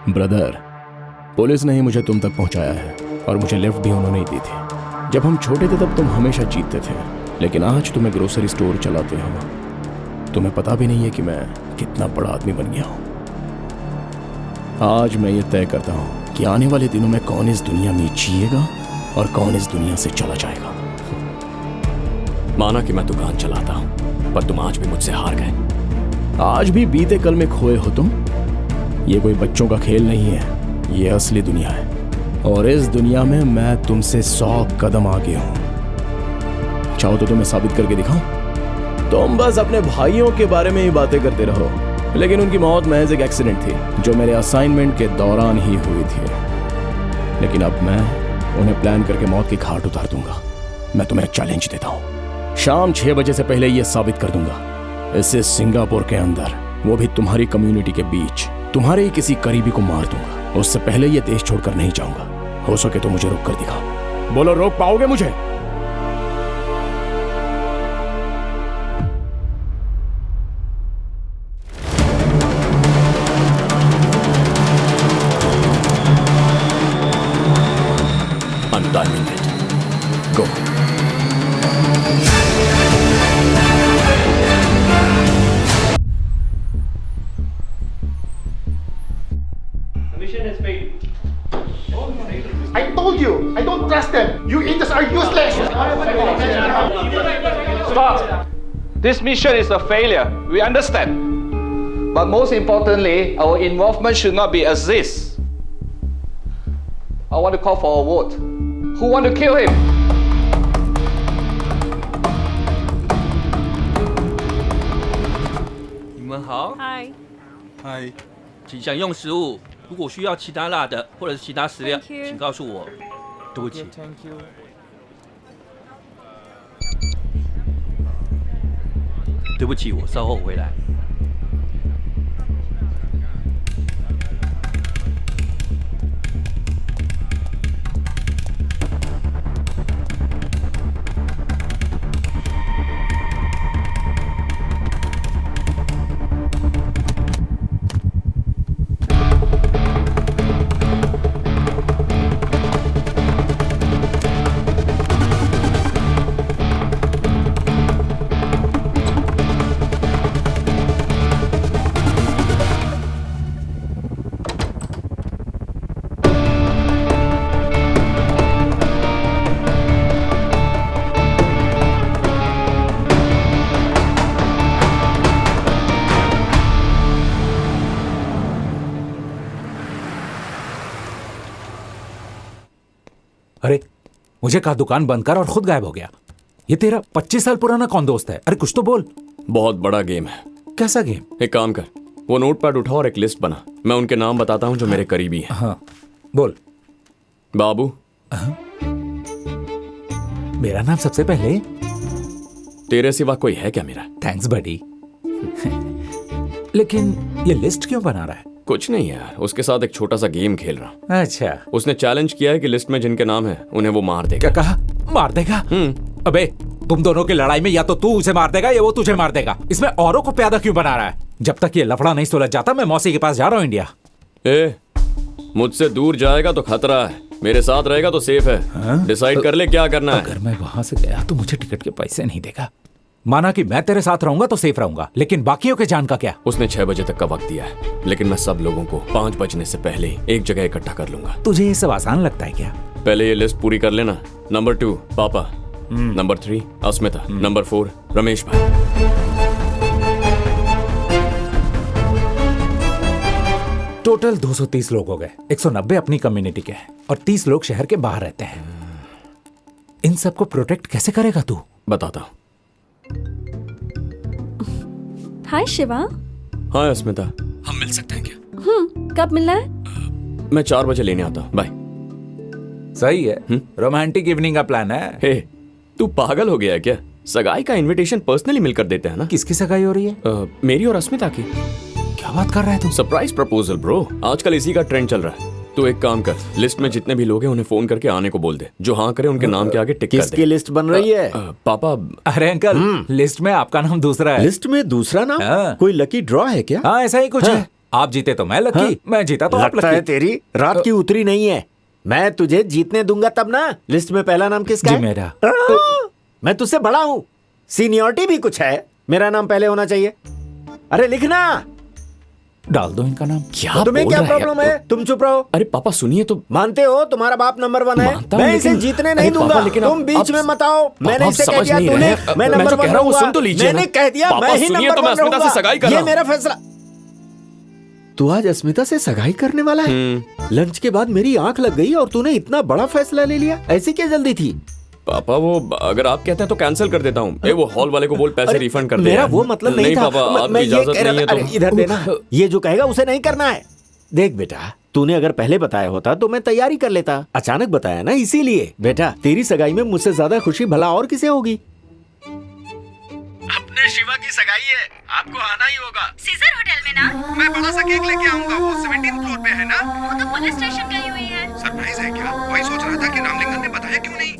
Brother, police ने ही मुझे तुम तक पहुंचाया है और मुझे लिफ्ट भी उन्होंने ही दी थी। जब हम छोटे थे तब तुम हमेशा जीतते थे, लेकिन आज तुम्हें ग्रोसरी स्टोर चलाते हो। तुम्हें पता भी नहीं है कि मैं कितना बड़ा आदमी बन गया हूं। आज मैं ये तय करता हूं कि आने वाले दिनों में कौन इस दुनिया में जिएगा और कौन इस दुनिया से चला जाएगा। माना कि मैं दुकान चलाता हूं, पर तुम आज भी मुझसे हार गए। आज भी बीते कल में खोए हो तुम। ये कोई बच्चों का खेल नहीं है, ये असली दुनिया है और इस दुनिया में मैं तुमसे 100 कदम आगे हूं। चाहो तो तुम्हें साबित करके दिखाऊं। तुम बस अपने भाइयों के बारे में ही बातें करते रहो, लेकिन उनकी मौत महज एक एक्सीडेंट थी जो मेरे असाइनमेंट के दौरान ही हुई थी। लेकिन अब मैं उन्हें प्लान करके मौत की घाट उतार दूंगा। मैं तुम्हें चैलेंज देता हूं, शाम 6 बजे से पहले यह साबित कर दूंगा, इसे सिंगापुर के अंदर, वो भी तुम्हारी कम्युनिटी के बीच, तुम्हारे ही किसी करीबी को मार दूंगा। उससे पहले यह देश छोड़कर नहीं जाऊंगा। हो सके तो मुझे रोक कर दिखाओ। बोलो, रोक पाओगे मुझे? I'm timing it. Go. I told you, I don't trust them. You idiots are useless. Stop! This mission is a failure. We understand. But most importantly, our involvement should not be as this. I want to call for a vote. Who want to kill him? 你们好，嗨，嗨，请享用食物。如果需要其他辣的或者是其他食料， Thank you 请告诉我。对不起， Thank you。对不起，我稍后回来。अरे मुझे कहा दुकान बंद कर और खुद गायब हो गया। ये तेरा 25 साल पुराना कौन दोस्त है? अरे कुछ तो बोल। बहुत बड़ा गेम है। कैसा गेम? एक काम कर, वो नोटपैड उठा और एक लिस्ट बना। मैं उनके नाम बताता हूँ जो मेरे करीबी हैं। हाँ बोल। बाबू। मेरा नाम सबसे पहले? तेरे सिवा कोई है क्या मेरा? थैंक्स बडी। लेकिन ये लिस्ट क्यों बना रहा है? कुछ नहीं यार, उसके साथ एक छोटा सा गेम खेल रहा हूँ। अच्छा। उसने चैलेंज किया है कि लिस्ट में जिनके नाम है उन्हें वो मार देगा। क्या कहा? मार देगा? अबे तुम दोनों की लड़ाई में या तो तू उसे मार देगा या वो तुझे मार देगा। इसमें औरों को प्यादा क्यों बना रहा है? जब तक ये लफड़ा नहीं सुलझ जाता मैं मौसी के पास जा रहा हूँ इंडिया। मुझसे दूर जाएगा तो खतरा है, मेरे साथ रहेगा तो सेफ है। डिसाइड कर ले क्या करना है। अगर मैं वहां से गया तो मुझे टिकट के पैसे नहीं देगा। माना कि मैं तेरे साथ रहूंगा तो सेफ रहूंगा, लेकिन बाकियों के जान का क्या? उसने 6 बजे तक का वक्त दिया है, लेकिन मैं सब लोगों को 5 बजने से पहले एक जगह इकट्ठा कर लूंगा। तुझे ये सब आसान लगता है क्या? पहले ये लिस्ट पूरी कर लेना। नंबर 2 पापा, नंबर 3 अस्मिता, नंबर 4 रमेश भाई। टोटल 230 लोग हो गए। 190 अपनी कम्युनिटी के हैं और 30 लोग शहर के बाहर रहते हैं। इन सबको प्रोटेक्ट कैसे करेगा तू? बताता हूँ। हाय शिवा। हाँ अस्मिता, हम मिल सकते हैं क्या? कब मिलना है? मैं 4 बजे लेने आता हूँ। बाय। सही है। रोमांटिक इवनिंग का प्लान है। हे, तू पागल हो गया है क्या? सगाई का इनविटेशन पर्सनली मिलकर देते हैं ना। किसकी सगाई हो रही है? मेरी और अस्मिता की। क्या बात कर रहा है तू? सरप्राइज प्रपोजल ब्रो, आजकल इसी का ट्रेंड चल रहा है। तो एक काम कर, लिस्ट में जितने भी लोग हैं उन्हें फोन करके आने को बोल दे। जो हाँ करे उनके नाम के आगे टिक कर दे। किसकी लिस्ट बन रही है? पापा। अरे अंकल, लिस्ट में आपका नाम दूसरा है। लिस्ट में दूसरा नाम? हाँ। कोई लकी ड्रॉ है क्या? हाँ ऐसा ही कुछ है। आप जीते तो मैं लकी, हाँ? मैं जीता तो आप लगता है लकी। तेरी रात की उतरी नहीं है। मैं तुझे जीतने दूंगा तब ना। लिस्ट में पहला नाम किसका जी है? मेरा। मैं तुझसे बड़ा हूँ, सीनियरिटी भी कुछ है। मेरा नाम पहले होना चाहिए। अरे लिखना। डाल दो इनका नाम। क्या तुम्हें बोल क्या रहा है? प्रॉब्लम है? तुम चुप रहो। अरे पापा सुनिए तो। मानते हो तुम्हारा बाप नंबर 1 है? मानता हूं, मैं इसे लेकिन- जीतने अरे नहीं पापा, दूंगा। लेकिन तुम आप- बीच में मत आओ। मैंने आप इसे कह समझ दिया नहीं तूने, रहे हैं। मैं मैं नंबर जो 1 कह रहा हूं वो रहूंगा। सुन तो लीजिए मैंने ना। कह दिया पापा, मैं ही सुनिए नंबर तो मैं 1 अस्मिता से रहूंगा। सगाई कर ये रहा हूं। मेरा फैसला। तू आज अस्मिता से सगाई करने वाला है? लंच के बाद मेरी आंख लग गई और तूने इतना बड़ा फैसला ले लिया। ऐसी क्या जल्दी थी? पापा वो अगर आप कहते हैं तो कैंसिल कर देता हूँ। वो हॉल वाले को बोल पैसे अरे, रिफंड कर दे मेरा यार। वो मतलब नहीं था। पापा मैं आपकी ये इजाजत कह रहा नहीं है था। अरे, तो इधर देना। ये जो कहेगा उसे नहीं करना है। देख बेटा, तूने अगर पहले बताया होता तो मैं तैयारी कर लेता। अचानक बताया ना, इसीलिए। बेटा तेरी सगाई में मुझसे ज्यादा खुशी भला और किसे होगी? अपने शिवा की सगाई है, आपको आना ही होगा। सीजर होटल में ना? मैं बड़ा सा केक लेके आऊंगा। वो 17th फ्लोर पे है ना? वो तो पुलिस स्टेशन गई हुई है। सरप्राइज है क्या? वही सोच रहा था कि रामलिंगम ने बताया क्यों नहीं।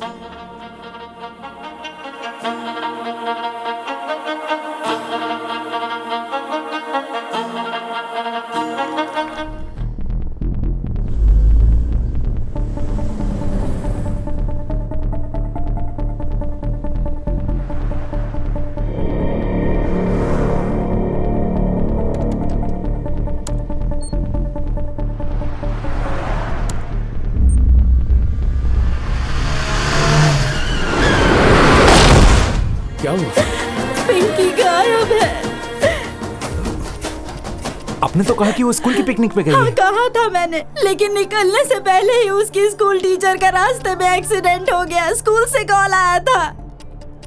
क्या हुआ? पिंकी गायब है। आपने तो कहा कि वो स्कूल की पिकनिक पे गई हाँ है। कहा था मैंने, लेकिन निकलने से पहले ही उसकी स्कूल टीचर का रास्ते में एक्सीडेंट हो गया। स्कूल से कॉल आया था।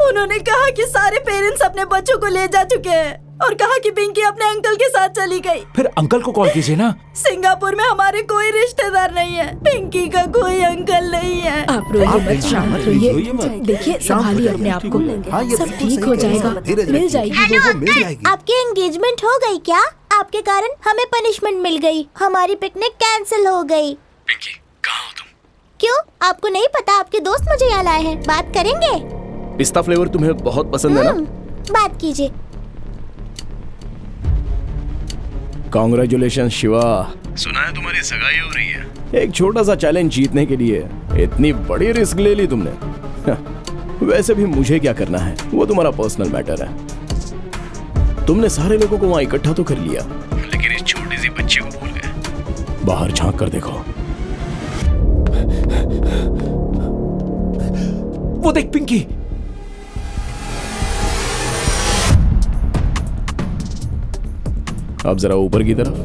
उन्होंने कहा कि सारे पेरेंट्स अपने बच्चों को ले जा चुके हैं और कहा कि पिंकी अपने अंकल के साथ चली गई। फिर अंकल को कॉल कीजिए ना। सिंगापुर में हमारे कोई रिश्तेदार नहीं है। पिंकी का कोई अंकल नहीं है। आप रोइए मत, शांत रहिए। देखिए संभालिए अपने आप को, सब ठीक हो जाएगा, मिल जाएगी वो मिल जाएगी। आपकी एंगेजमेंट हो गई क्या? आपके कारण हमें पनिशमेंट मिल गई। हमारी पिकनिक कैंसिल हो गई। पिंकी कहाँ हो तुम? क्यों, आपको नहीं पता? आपके दोस्त मुझे यहाँ लाए हैं। बात करेंगे? पिस्ता फ्लेवर तुम्हें बहुत पसंद है ना? बात कीजिए। कॉन्ग्रेचुलेशन शिवा। सुना है तुम्हारी सगाई हो रही है। एक छोटा सा चैलेंज जीतने के लिए इतनी बड़ी रिस्क ले ली तुमने। वैसे भी मुझे क्या करना है, वो तुम्हारा पर्सनल मैटर है। तुमने सारे लोगों को वहां इकट्ठा तो कर लिया, लेकिन इस छोटी सी बच्ची को भूल गए। बाहर झांक कर देखो। वो देख पिंकी। अब जरा ऊपर की तरफ।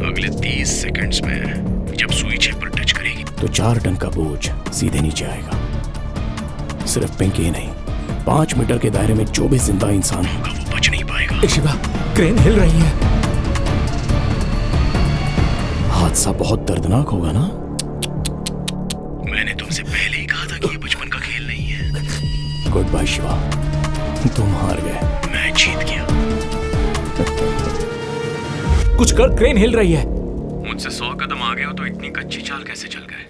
अगले 30 सेकंड्स में जब सुई 6 पर टच करेगी तो 4 टन का बोझ सीधे नीचे आएगा। सिर्फ पिंकी ही नहीं, 5 मीटर के दायरे में जो भी जिंदा इंसान होगा वो बच नहीं पाएगा। ए शिवा, क्रेन हिल रही है। हादसा बहुत दर्दनाक होगा ना? मैंने तुमसे पहले ही कहा था कि ये बचपन का खेल नहीं है। गुड बाय शिवा, तुम हार गए। मैं जीत गया। कुछ कर, क्रेन हिल रही है। मुझसे 100 कदम आगे हो तो इतनी कच्ची चाल कैसे चल गए?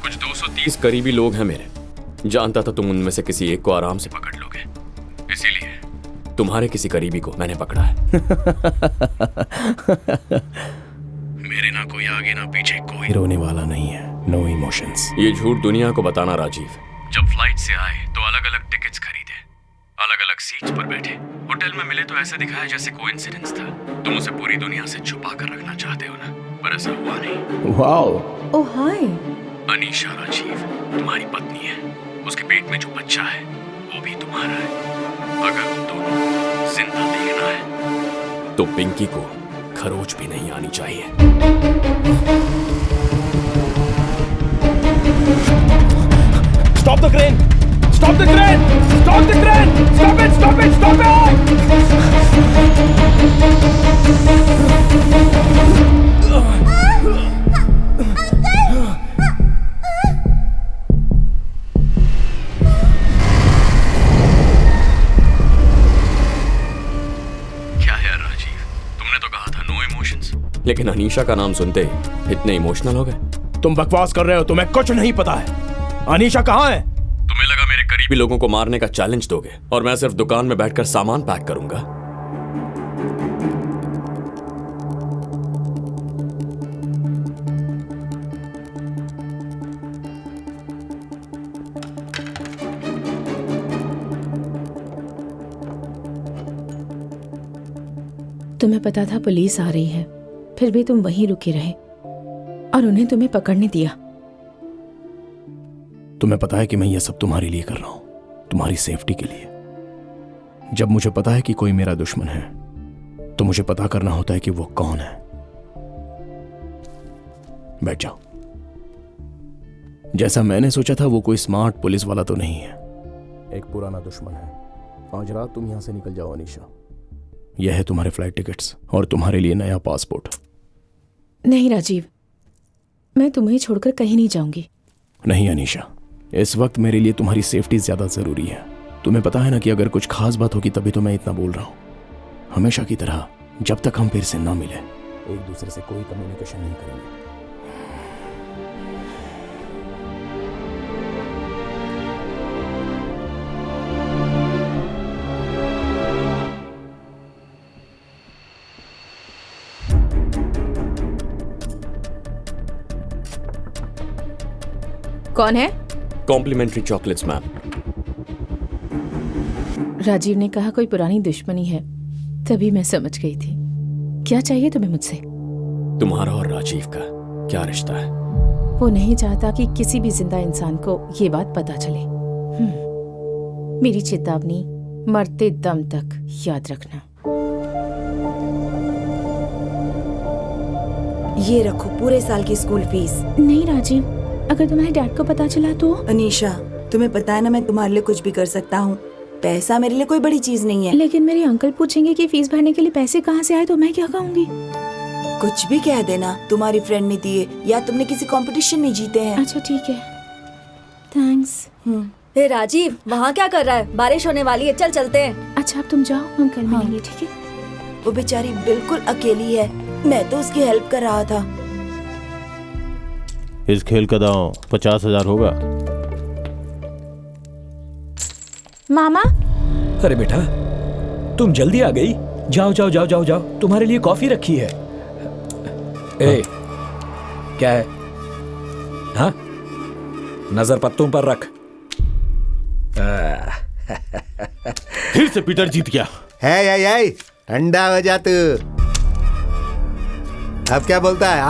कुछ 230 करीबी लोग हैं मेरे। जानता था तुम उनमें से किसी एक को आराम से पकड़ लोगे, इसीलिए तुम्हारे किसी करीबी को मैंने पकड़ा है। मेरे ना कोई आगे ना पीछे कोई। रोने वाला नहीं है। No emotions. ये झूठ दुनिया को बताना राजीव। जब फ्लाइट से आए तो अलग अलग टिकट्स खरीदे, अलग अलग सीट्स पर बैठे। होटल में मिले तो ऐसे दिखाया जैसे कोइंसिडेंस था। तुम उसे पूरी दुनिया से छुपा कर रखना चाहते हो ना, पर ऐसा हुआ नहीं। वाओ। ओह हाय। अनीशा राजीव तुम्हारी पत्नी है। उसके पेट में जो बच्चा है वो भी तुम्हारा है। अगर उन दोनों जिंदा देखना है तो पिंकी को खरोच भी नहीं आनी चाहिए। Stop the crane! Stop the crane! Stop the crane! Stop it! Stop it! Stop it! क्या है राजीव, तुमने तो कहा था नो इमोशंस। लेकिन अनीशा का नाम सुनते ही इतने इमोशनल हो गए। तुम बकवास कर रहे हो, तुम्हें कुछ नहीं पता है। अनीशा कहाँ है? तुम्हें लगा मेरे करीबी भी लोगों को मारने का चैलेंज दोगे और मैं सिर्फ दुकान में बैठकर सामान पैक करूंगा? तुम्हें पता था पुलिस आ रही है, फिर भी तुम वहीं रुके रहे और उन्हें तुम्हें पकड़ने दिया। तुम्हें पता है कि मैं ये सब तुम्हारे लिए कर रहा हूं, तुम्हारी सेफ्टी के लिए। जब मुझे पता है कि कोई मेरा दुश्मन है तो मुझे पता करना होता है कि वो कौन है। बैठ जाओ। जैसा मैंने सोचा था वो कोई स्मार्ट पुलिस वाला तो नहीं है, एक पुराना दुश्मन है। आज रात तुम यहां से निकल जाओ अनीशा। यह है तुम्हारे फ्लाइट टिकट्स और तुम्हारे लिए नया पासपोर्ट। नहीं राजीव, मैं तुम्हें छोड़कर कहीं नहीं जाऊंगी। नहीं अनीशा, इस वक्त मेरे लिए तुम्हारी सेफ्टी ज्यादा जरूरी है। तुम्हें पता है ना कि अगर कुछ खास बात होगी तभी तो मैं इतना बोल रहा हूं। हमेशा की तरह जब तक हम फिर से ना मिले एक दूसरे से कोई कम्युनिकेशन नहीं करेंगे। कौन है? Complementary chocolates ma'am. राजीव ने कहा कोई पुरानी दुश्मनी है, तभी मैं समझ गई थी। क्या चाहिए तुम्हें मुझसे? तुम्हारा और राजीव का क्या रिश्ता है? वो नहीं चाहता कि किसी भी जिंदा इंसान को ये बात पता चले। मेरी चेतावनी, मरते दम तक याद रखना। ये रखो पूरे साल की स्कूल फीस। नहीं राजीव, अगर तुम्हारे डैड को पता चला तो? अनीशा, तुम्हें पता है ना मैं तुम्हारे लिए कुछ भी कर सकता हूँ। पैसा मेरे लिए कोई बड़ी चीज नहीं है। लेकिन मेरे अंकल पूछेंगे कि फीस भरने के लिए पैसे कहाँ से आए तो मैं क्या कहूँगी? कुछ भी कह देना, तुम्हारी फ्रेंड ने दिए या तुमने किसी कंपटीशन में जीते हैं। अच्छा ठीक है, थैंक्स। हे राजीव, वहाँ क्या कर रहा है? बारिश होने वाली है, चल चलते हैं। अच्छा अब तुम जाओ, हम कल मिलेंगे, ठीक है? वो बेचारी बिल्कुल अकेली है, मैं तो उसकी हेल्प कर रहा था। इस खेल का दांव 50,000 होगा। मामा। अरे बेटा, तुम जल्दी आ गई। जाओ जाओ जाओ जाओ जाओ, तुम्हारे लिए कॉफी रखी है। ए, क्या है? हाँ, नजर पत्तों पर रख। फिर से पीटर जीत गया। है ठंडा हो जा तू। अब क्या बोलता है?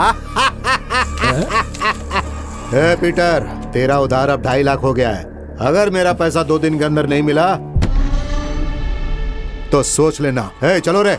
पीटर, तेरा उधार अब 2.5 लाख हो गया है। अगर मेरा पैसा 2 दिन के अंदर नहीं मिला तो सोच लेना। चलो रे।